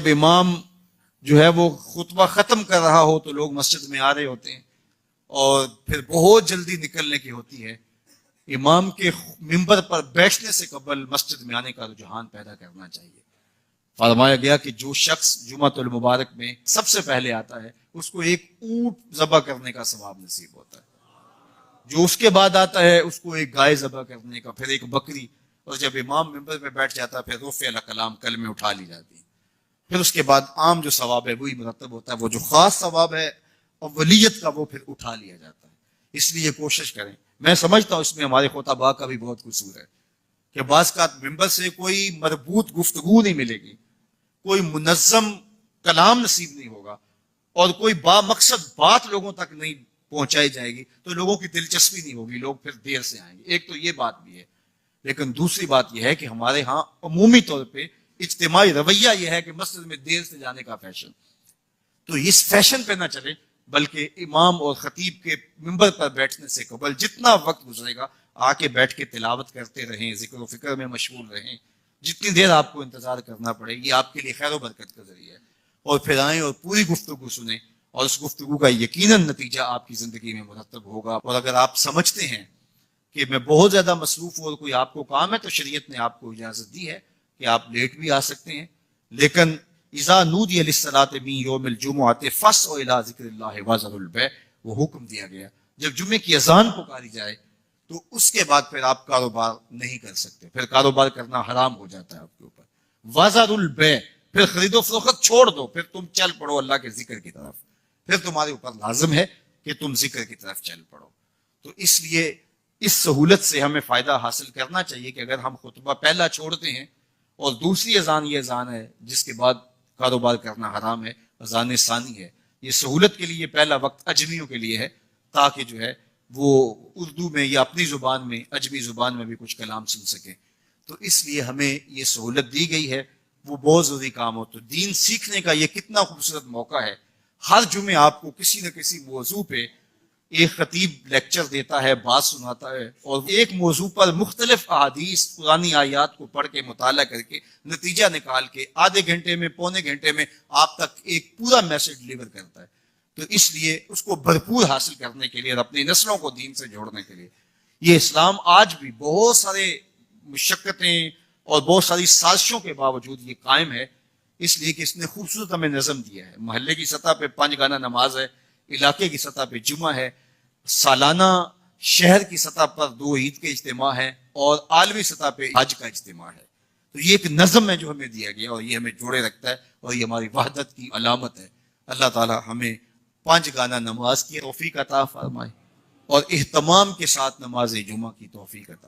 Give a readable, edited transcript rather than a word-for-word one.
جب امام جو ہے وہ خطبہ ختم کر رہا ہو تو لوگ مسجد میں آ رہے ہوتے ہیں اور پھر بہت جلدی نکلنے کی ہوتی ہے. امام کے منبر پر بیٹھنے سے قبل مسجد میں آنے کا رجحان پیدا کرنا چاہیے. فرمایا گیا کہ جو شخص جمعۃ المبارک میں سب سے پہلے آتا ہے اس کو ایک اونٹ ذبح کرنے کا ثواب نصیب ہوتا ہے. جو اس کے بعد آتا ہے اس کو ایک گائے ذبح کرنے کا، پھر ایک بکری، اور جب امام منبر پہ بیٹھ جاتا ہے پھر رفع الکلام کلمے اٹھا لی جاتی ہیں. پھر اس کے بعد عام جو ثواب ہے وہی مرتب ہوتا ہے، وہ جو خاص ثواب ہے اولیت کا وہ پھر اٹھا لیا جاتا ہے. اس لیے کوشش کریں. میں سمجھتا ہوں اس میں ہمارے خطباء کا بھی بہت قصور ہے کہ بعض کا ممبر سے کوئی مربوط گفتگو نہیں ملے گی، کوئی منظم کلام نصیب نہیں ہوگا، اور کوئی با مقصد بات لوگوں تک نہیں پہنچائی جائے گی تو لوگوں کی دلچسپی نہیں ہوگی، لوگ پھر دیر سے آئیں گے. ایک تو یہ بات بھی ہے، لیکن دوسری بات یہ ہے کہ ہمارے ہاں عمومی طور پہ اجتماعی رویہ یہ ہے کہ مسجد میں دیر سے جانے کا فیشن. تو اس فیشن پہ نہ چلے، بلکہ امام اور خطیب کے منبر پر بیٹھنے سے قبل جتنا وقت گزرے گا آ کے بیٹھ کے تلاوت کرتے رہیں، ذکر و فکر میں مشغول رہیں. جتنی دیر آپ کو انتظار کرنا پڑے یہ آپ کے لیے خیر و برکت کا ذریعہ ہے. اور پھر آئیں اور پوری گفتگو سنیں، اور اس گفتگو کا یقیناً نتیجہ آپ کی زندگی میں مرتب ہوگا. اور اگر آپ سمجھتے ہیں کہ میں بہت زیادہ مصروف ہوں اور کوئی آپ کو کام ہے تو شریعت نے آپ کو اجازت دی ہے کہ آپ لیٹ بھی آ سکتے ہیں. لیکن اذا نودی للصلاۃ من یوم الجمعۃ فاسعوا الی ذکر اللہ وذروا البیع، وہ حکم دیا گیا جب جمعے کی اذان پکاری جائے تو اس کے بعد پھر آپ کاروبار نہیں کر سکتے، پھر کاروبار کرنا حرام ہو جاتا ہے آپ کے اوپر. وذروا البیع، پھر خرید و فروخت چھوڑ دو، پھر تم چل پڑو اللہ کے ذکر کی طرف. پھر تمہارے اوپر لازم ہے کہ تم ذکر کی طرف چل پڑو. تو اس لیے اس سہولت سے ہمیں فائدہ حاصل کرنا چاہیے کہ اگر ہم خطبہ پہلا چھوڑتے ہیں اور دوسری اذان یہ اذان ہے جس کے بعد کاروبار کرنا حرام ہے، اذان ثانی ہے، یہ سہولت کے لیے پہلا وقت اجمیوں کے لیے ہے تاکہ جو ہے وہ اردو میں یا اپنی زبان میں اجمی زبان میں بھی کچھ کلام سن سکیں. تو اس لیے ہمیں یہ سہولت دی گئی ہے، وہ بہت ضروری کام ہو. تو دین سیکھنے کا یہ کتنا خوبصورت موقع ہے. ہر جمعے آپ کو کسی نہ کسی موضوع پہ ایک خطیب لیکچر دیتا ہے، بات سناتا ہے، اور ایک موضوع پر مختلف احادیث قرآنی آیات کو پڑھ کے مطالعہ کر کے نتیجہ نکال کے آدھے گھنٹے میں پونے گھنٹے میں آپ تک ایک پورا میسج ڈلیور کرتا ہے. تو اس لیے اس کو بھرپور حاصل کرنے کے لیے اور اپنی نسلوں کو دین سے جوڑنے کے لیے یہ اسلام آج بھی بہت سارے مشقتیں اور بہت ساری سازشوں کے باوجود یہ قائم ہے، اس لیے کہ اس نے خوبصورت ہمیں نظم دیا ہے. محلے کی سطح پہ 5 گانا نماز ہے، علاقے کی سطح پہ جمعہ ہے، سالانہ شہر کی سطح پر 2 عید کے اجتماع ہیں، اور عالمی سطح پہ حج کا اجتماع ہے. تو یہ ایک نظم ہے جو ہمیں دیا گیا اور یہ ہمیں جوڑے رکھتا ہے اور یہ ہماری وحدت کی علامت ہے. اللہ تعالی ہمیں 5 گانا نماز کی توفیق عطا فرمائے اور اہتمام کے ساتھ نماز جمعہ کی توفیق عطا